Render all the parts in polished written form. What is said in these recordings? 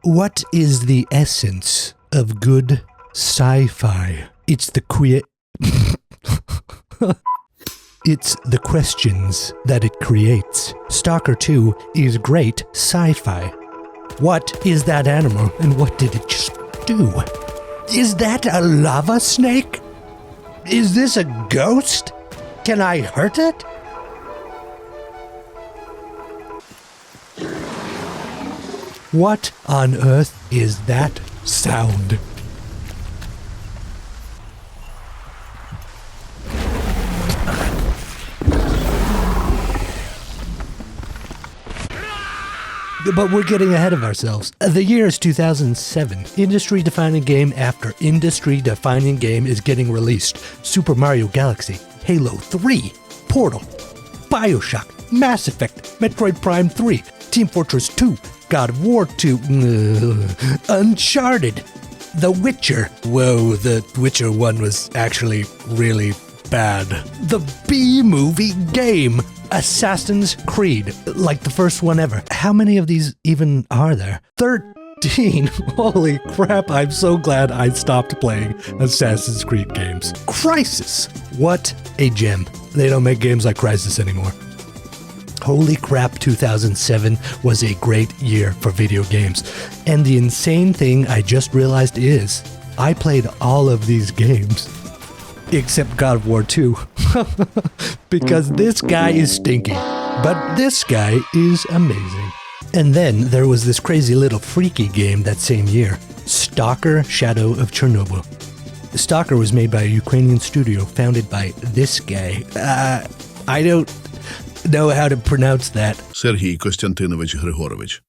What is the essence of good sci-fi? It's the It's the questions that it creates. Stalker 2 is great sci-fi. What is that animal and what did it just do? Is that a lava snake? Is this a ghost? Can I hurt it? What on earth is that sound? But we're getting ahead of ourselves. The year is 2007. Industry-defining game after industry-defining game is getting released. Super Mario Galaxy, Halo 3, Portal, BioShock, Mass Effect, Metroid Prime 3, Team Fortress 2, God of War 2, Uncharted, The Witcher. Whoa, The Witcher 1 was actually really bad. The B-movie game, Assassin's Creed, like the first one ever. How many of these even are there? 13. Holy crap, I'm so glad I stopped playing Assassin's Creed games. Crysis. What a gem. They don't make games like Crysis anymore. Holy crap, 2007 was a great year for video games. And the insane thing I just realized is, I played all of these games. Except God of War 2. Because this guy is stinky. But this guy is amazing. And then there was this crazy little freaky game that same year. STALKER Shadow of Chernobyl. STALKER was made by a Ukrainian studio founded by this guy. I don't know how to pronounce that. Сергій Костянтинович Григорович.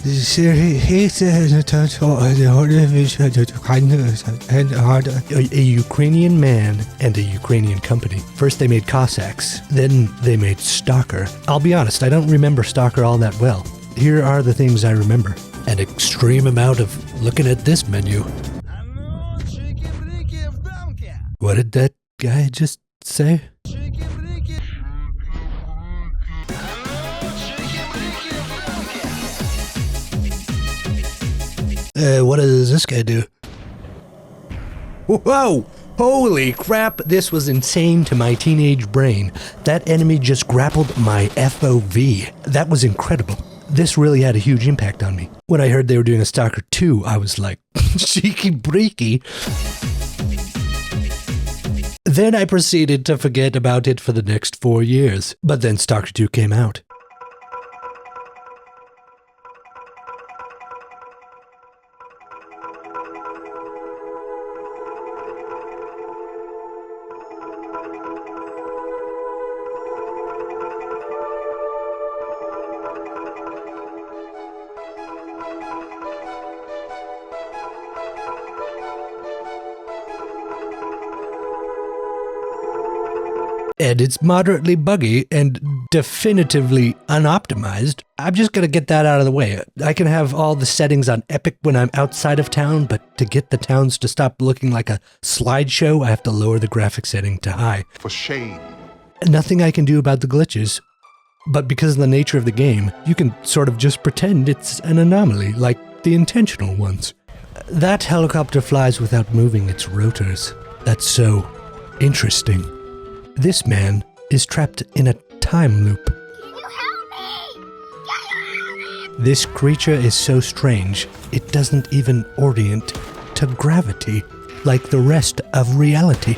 A Ukrainian man and a Ukrainian company. First they made Cossacks, then they made STALKER. I'll be honest, I don't remember STALKER all that well. Here are the things I remember. An extreme amount of looking at this menu. What did that guy just say? What does this guy do? Whoa! Holy crap, this was insane to my teenage brain. That enemy just grappled my FOV. That was incredible. This really had a huge impact on me. When I heard they were doing a STALKER 2, I was like, cheeky breaky. Then I proceeded to forget about it for the next 4 years. But then STALKER 2 came out. And it's moderately buggy and definitively unoptimized. I'm just gonna get that out of the way. I can have all the settings on epic when I'm outside of town, but to get the towns to stop looking like a slideshow, I have to lower the graphic setting to high. For shame. Nothing I can do about the glitches. But because of the nature of the game, you can sort of just pretend it's an anomaly, like the intentional ones. That helicopter flies without moving its rotors. That's so interesting. This man is trapped in a time loop. Can you help me? Can you help me? This creature is so strange, it doesn't even orient to gravity like the rest of reality.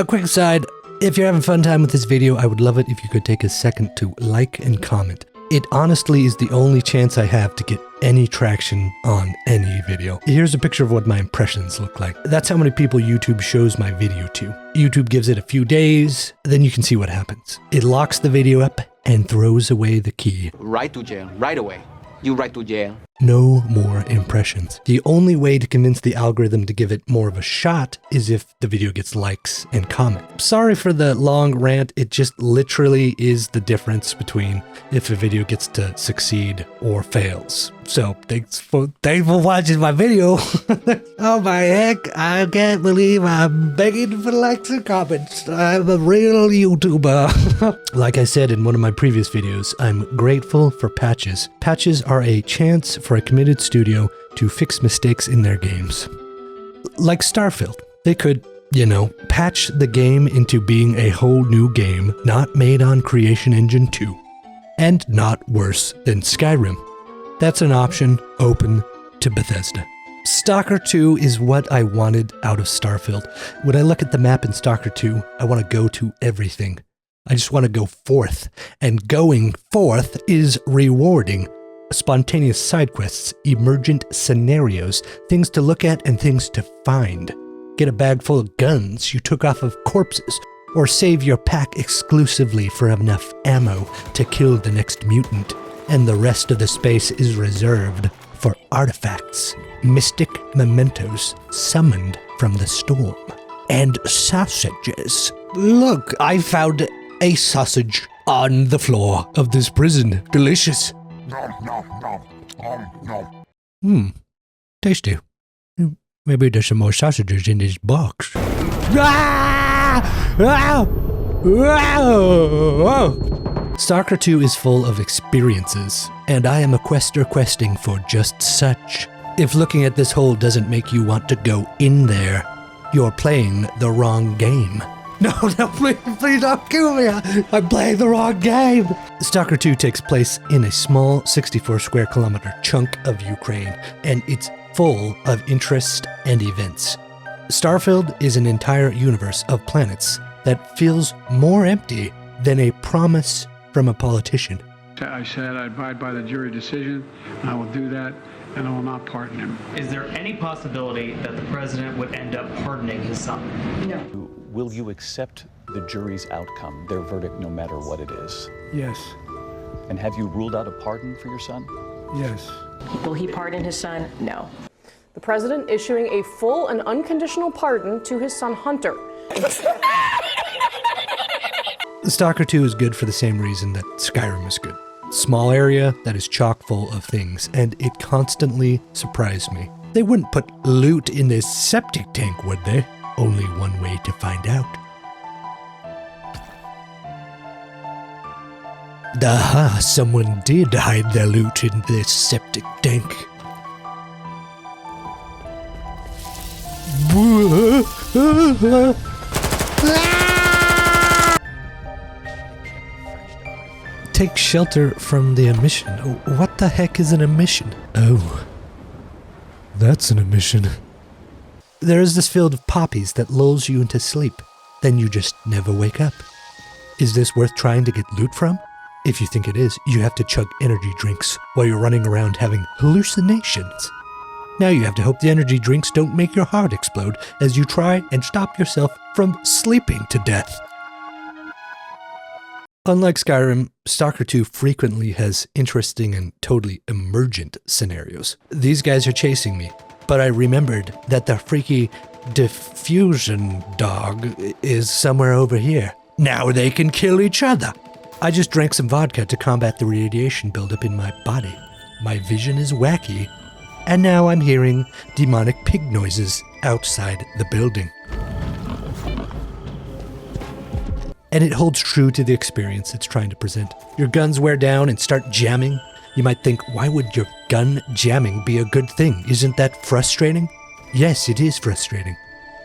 Quick aside, if you're having a fun time with this video, I would love it if you could take a second to like and comment. It honestly is the only chance I have to get any traction on any video. Here's a picture of what my impressions look like. That's how many people YouTube shows my video to. YouTube gives it a few days, then you can see what happens. It locks the video up and throws away the key. Right to jail, right away. You right to jail. No more impressions. The only way to convince the algorithm to give it more of a shot is if the video gets likes and comments. Sorry for the long rant, it just literally is the difference between if a video gets to succeed or fails. So thanks for watching my video. Oh my heck, I can't believe I'm begging for likes and comments. I'm a real YouTuber. Like I said in one of my previous videos, I'm grateful for patches. Patches are a chance for a committed studio to fix mistakes in their games. Like Starfield. They could, you know, patch the game into being a whole new game, not made on Creation Engine 2, and not worse than Skyrim. That's an option open to Bethesda. Stalker 2 is what I wanted out of Starfield. When I look at the map in Stalker 2, I want to go to everything. I just want to go forth, and going forth is rewarding. Spontaneous side quests, emergent scenarios, things to look at and things to find. Get a bag full of guns you took off of corpses, or save your pack exclusively for enough ammo to kill the next mutant, and the rest of the space is reserved for artifacts, mystic mementos summoned from the storm, and sausages. Look, I found a sausage on the floor of this prison. Delicious. Tasty. Maybe there's some more sausages in this box. Stalker 2 is full of experiences, and I am a quester questing for just such. If looking at this hole doesn't make you want to go in there, you're playing the wrong game. No, please don't kill me. I'm playing the wrong game. Stalker 2 takes place in a small 64 square kilometer chunk of Ukraine, and it's full of interest and events. Starfield is an entire universe of planets that feels more empty than a promise from a politician. I said I abide by the jury decision, and I will do that, and I will not pardon him. Is there any possibility that the president would end up pardoning his son? No. Will you accept the jury's outcome, their verdict, no matter what it is? Yes. And have you ruled out a pardon for your son? Yes. Will he pardon his son? No. The president issuing a full and unconditional pardon to his son Hunter. Stalker 2 is good for the same reason that Skyrim is good. Small area that is chock full of things, and it constantly surprised me. They wouldn't put loot in this septic tank, would they? Only one way to find out. Aha, someone did hide their loot in this septic tank. Take shelter from the emission. What the heck is an emission? Oh, that's an emission. There is this field of poppies that lulls you into sleep. Then you just never wake up. Is this worth trying to get loot from? If you think it is, you have to chug energy drinks while you're running around having hallucinations. Now you have to hope the energy drinks don't make your heart explode as you try and stop yourself from sleeping to death. Unlike Skyrim, Stalker 2 frequently has interesting and totally emergent scenarios. These guys are chasing me, but I remembered that the freaky diffusion dog is somewhere over here. Now they can kill each other. I just drank some vodka to combat the radiation buildup in my body. My vision is wacky, and now I'm hearing demonic pig noises outside the building. And it holds true to the experience it's trying to present. Your guns wear down and start jamming. You might think, why would your gun jamming be a good thing? Isn't that frustrating? Yes, it is frustrating.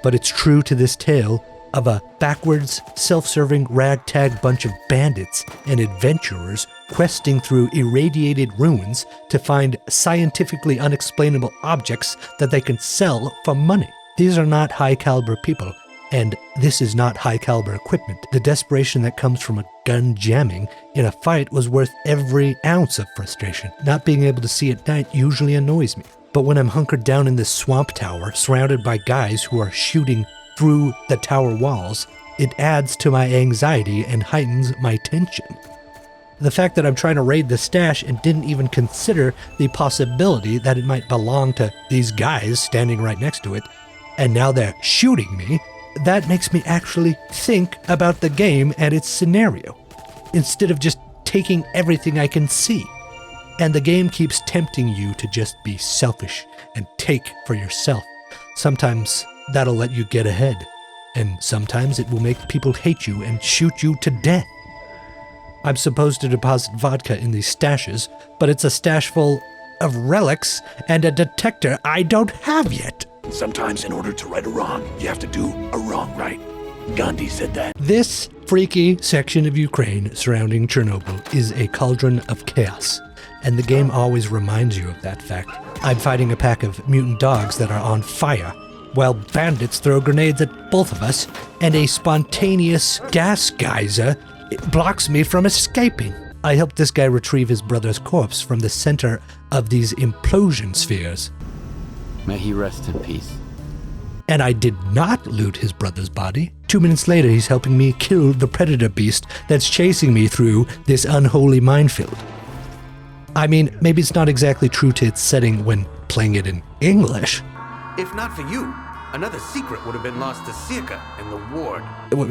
But it's true to this tale of a backwards, self-serving ragtag bunch of bandits and adventurers questing through irradiated ruins to find scientifically unexplainable objects that they can sell for money. These are not high-caliber people. And this is not high-caliber equipment. The desperation that comes from a gun jamming in a fight was worth every ounce of frustration. Not being able to see at night usually annoys me. But when I'm hunkered down in this swamp tower, surrounded by guys who are shooting through the tower walls, it adds to my anxiety and heightens my tension. The fact that I'm trying to raid the stash and didn't even consider the possibility that it might belong to these guys standing right next to it, and now they're shooting me, that makes me actually think about the game and its scenario, instead of just taking everything I can see. And the game keeps tempting you to just be selfish and take for yourself. Sometimes that'll let you get ahead, and sometimes it will make people hate you and shoot you to death. I'm supposed to deposit vodka in these stashes, but it's a stash full of relics and a detector I don't have yet. Sometimes in order to right a wrong, you have to do a wrong right. Gandhi said that. This freaky section of Ukraine surrounding Chernobyl is a cauldron of chaos, and the game always reminds you of that fact. I'm fighting a pack of mutant dogs that are on fire, while bandits throw grenades at both of us, and a spontaneous gas geyser blocks me from escaping. I helped this guy retrieve his brother's corpse from the center of these implosion spheres. May he rest in peace. And I did not loot his brother's body. 2 minutes later, he's helping me kill the predator beast that's chasing me through this unholy minefield. I mean, maybe it's not exactly true to its setting when playing it in English. If not for you, another secret would have been lost to S.T.A.L.K.E.R and the ward.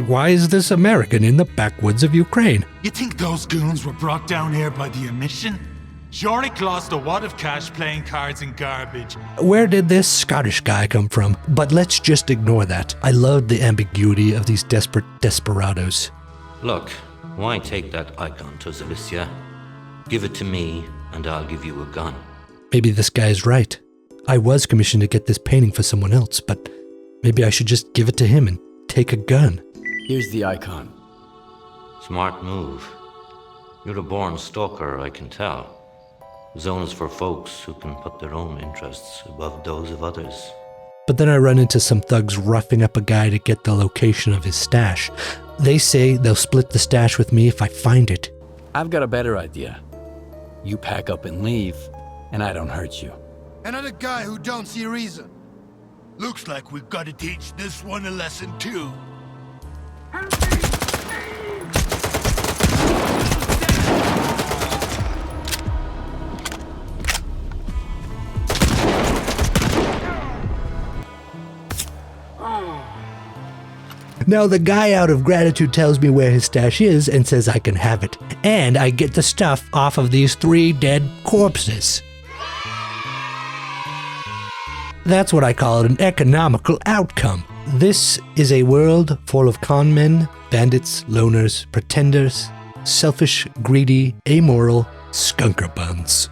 Why is this American in the backwoods of Ukraine? You think those goons were brought down here by the emission? Jornik lost a wad of cash playing cards and garbage. Where did this Scottish guy come from? But let's just ignore that. I love the ambiguity of these desperate desperados. Look, why take that icon to Zalicia? Give it to me, and I'll give you a gun. Maybe this guy's right. I was commissioned to get this painting for someone else, but maybe I should just give it to him and take a gun. Here's the icon. Smart move. You're a born stalker, I can tell. The zone is for folks who can put their own interests above those of others. But then I run into some thugs roughing up a guy to get the location of his stash. They say they'll split the stash with me if I find it. I've got a better idea. You pack up and leave, and I don't hurt you. Another guy who don't see reason. Looks like we've got to teach this one a lesson too. Now the guy out of gratitude tells me where his stash is and says I can have it. And I get the stuff off of these 3 dead corpses. That's what I call an economical outcome. This is a world full of con men, bandits, loners, pretenders, selfish, greedy, amoral skunker buns.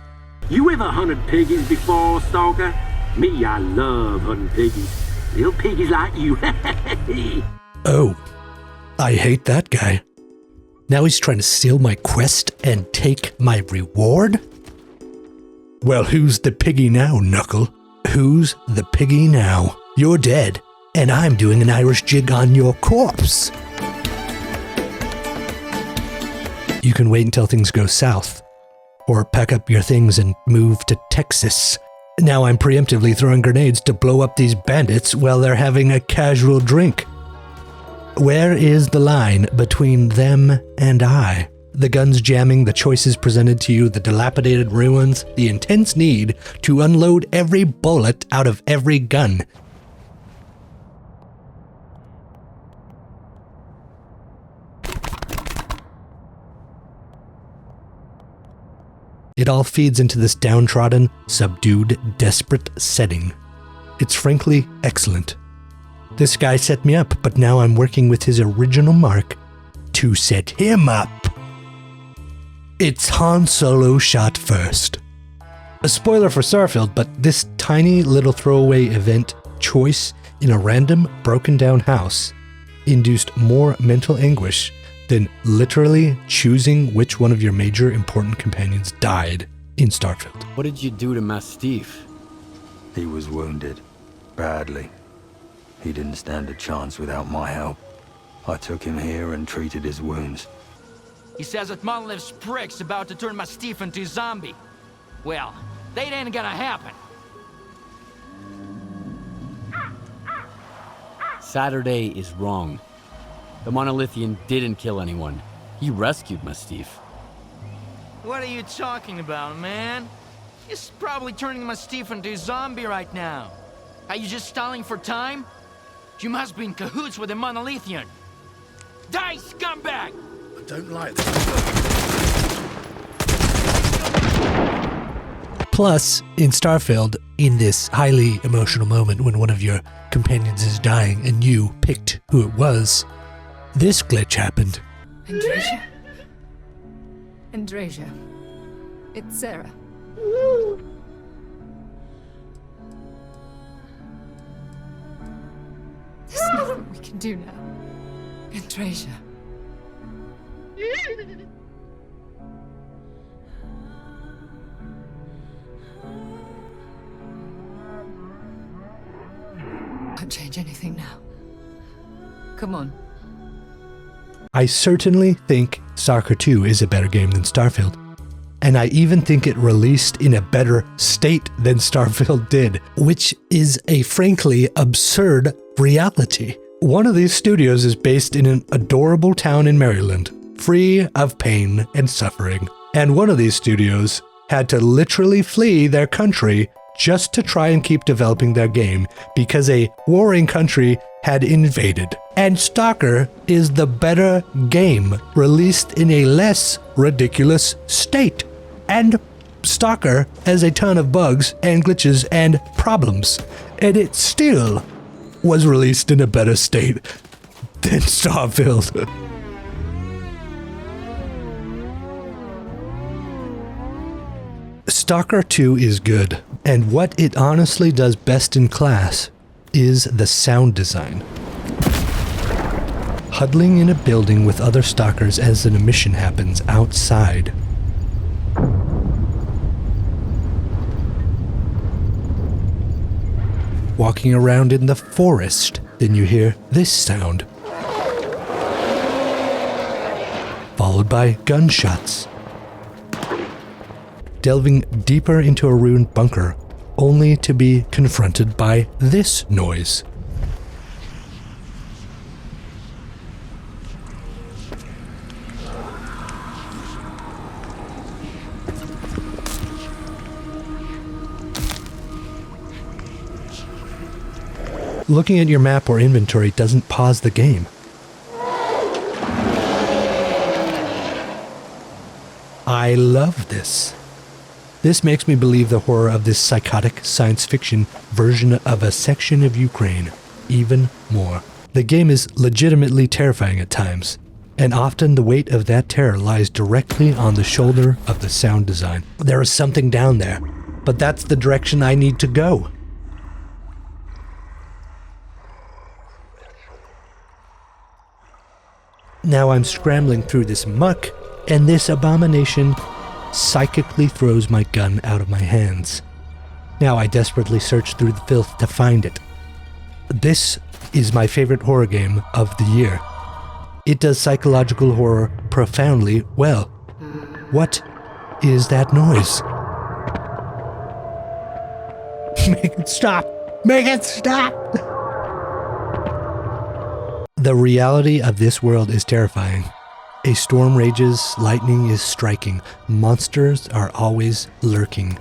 You ever hunted piggies before, Stalker? Me, I love hunting piggies. Little piggies like you. Oh, I hate that guy. Now he's trying to steal my quest and take my reward? Well, who's the piggy now, Knuckle? Who's the piggy now? You're dead, and I'm doing an Irish jig on your corpse. You can wait until things go south, or pack up your things and move to Texas. Now I'm preemptively throwing grenades to blow up these bandits while they're having a casual drink. Where is the line between them and I? The guns jamming, the choices presented to you, the dilapidated ruins, the intense need to unload every bullet out of every gun. It all feeds into this downtrodden, subdued, desperate setting. It's frankly excellent. This guy set me up, but now I'm working with his original mark to set him up. It's Han Solo shot first. A spoiler for Starfield, but this tiny little throwaway event choice in a random broken down house induced more mental anguish than literally choosing which one of your major important companions died in Starfield. What did you do to Mastiff? He was wounded. Badly. He didn't stand a chance without my help. I took him here and treated his wounds. He says that Monolith's prick's about to turn Mastiff into a zombie. Well, that ain't gonna happen. Saturday is wrong. The Monolithian didn't kill anyone. He rescued Mastiff. What are you talking about, man? He's probably turning my Steve into a zombie right now. Are you just stalling for time? You must be in cahoots with the Monolithian. Die, scumbag! I don't like that. Plus, in Starfield, in this highly emotional moment when one of your companions is dying and you picked who it was, this glitch happened. Andrasia? Andrasia. It's Sarah. There's nothing we can do now. Andrasia. Can't change anything now. Come on. I certainly think STALKER 2 is a better game than Starfield. And I even think it released in a better state than Starfield did, which is a frankly absurd reality. One of these studios is based in an adorable town in Maryland, free of pain and suffering. And one of these studios had to literally flee their country just to try and keep developing their game because a warring country had invaded. And STALKER is the better game, released in a less ridiculous state. And STALKER has a ton of bugs and glitches and problems, and it still was released in a better state than Starfield. STALKER 2 is good, and what it honestly does best in class is the sound design. Huddling in a building with other stalkers as an emission happens outside. Walking around in the forest, then you hear this sound. Followed by gunshots. Delving deeper into a ruined bunker, only to be confronted by this noise. Looking at your map or inventory doesn't pause the game. I love this. This makes me believe the horror of this psychotic science fiction version of a section of Ukraine even more. The game is legitimately terrifying at times, and often the weight of that terror lies directly on the shoulder of the sound design. There is something down there, but that's the direction I need to go. Now I'm scrambling through this muck, and this abomination psychically throws my gun out of my hands. Now I desperately search through the filth to find it. This is my favorite horror game of the year. It does psychological horror profoundly well. What is that noise? Make it stop! Make it stop! The reality of this world is terrifying. A storm rages, lightning is striking, monsters are always lurking.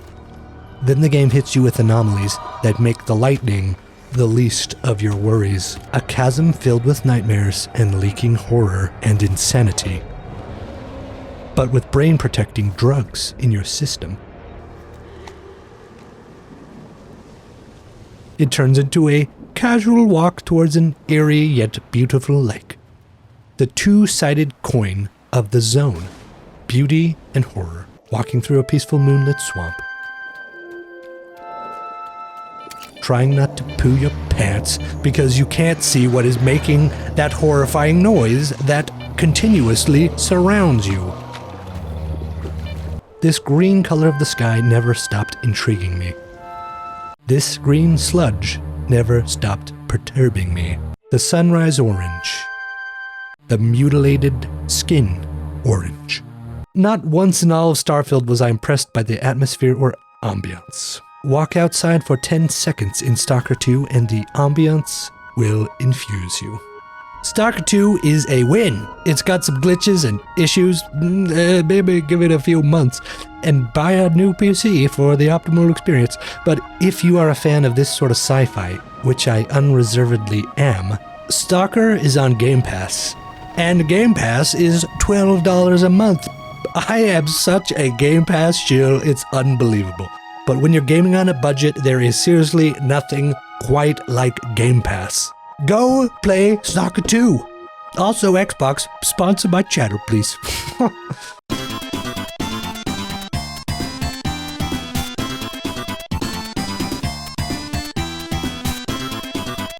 Then the game hits you with anomalies that make the lightning the least of your worries. A chasm filled with nightmares and leaking horror and insanity. But with brain-protecting drugs in your system. It turns into a casual walk towards an eerie yet beautiful lake. The two-sided coin of the zone. Beauty and horror. Walking through a peaceful moonlit swamp. Trying not to poo your pants because you can't see what is making that horrifying noise that continuously surrounds you. This green color of the sky never stopped intriguing me. This green sludge never stopped perturbing me. The sunrise orange. The mutilated skin orange. Not once in all of Starfield was I impressed by the atmosphere or ambiance. Walk outside for 10 seconds in STALKER 2 and the ambiance will infuse you. Stalker 2 is a win. It's got some glitches and issues. Maybe give it a few months and buy a new PC for the optimal experience. But if you are a fan of this sort of sci-fi, which I unreservedly am, Stalker is on Game Pass. And Game Pass is $12 a month. I am such a Game Pass shill, it's unbelievable. But when you're gaming on a budget, there is seriously nothing quite like Game Pass. Go play Stalker 2. Also Xbox, sponsor my channel, please.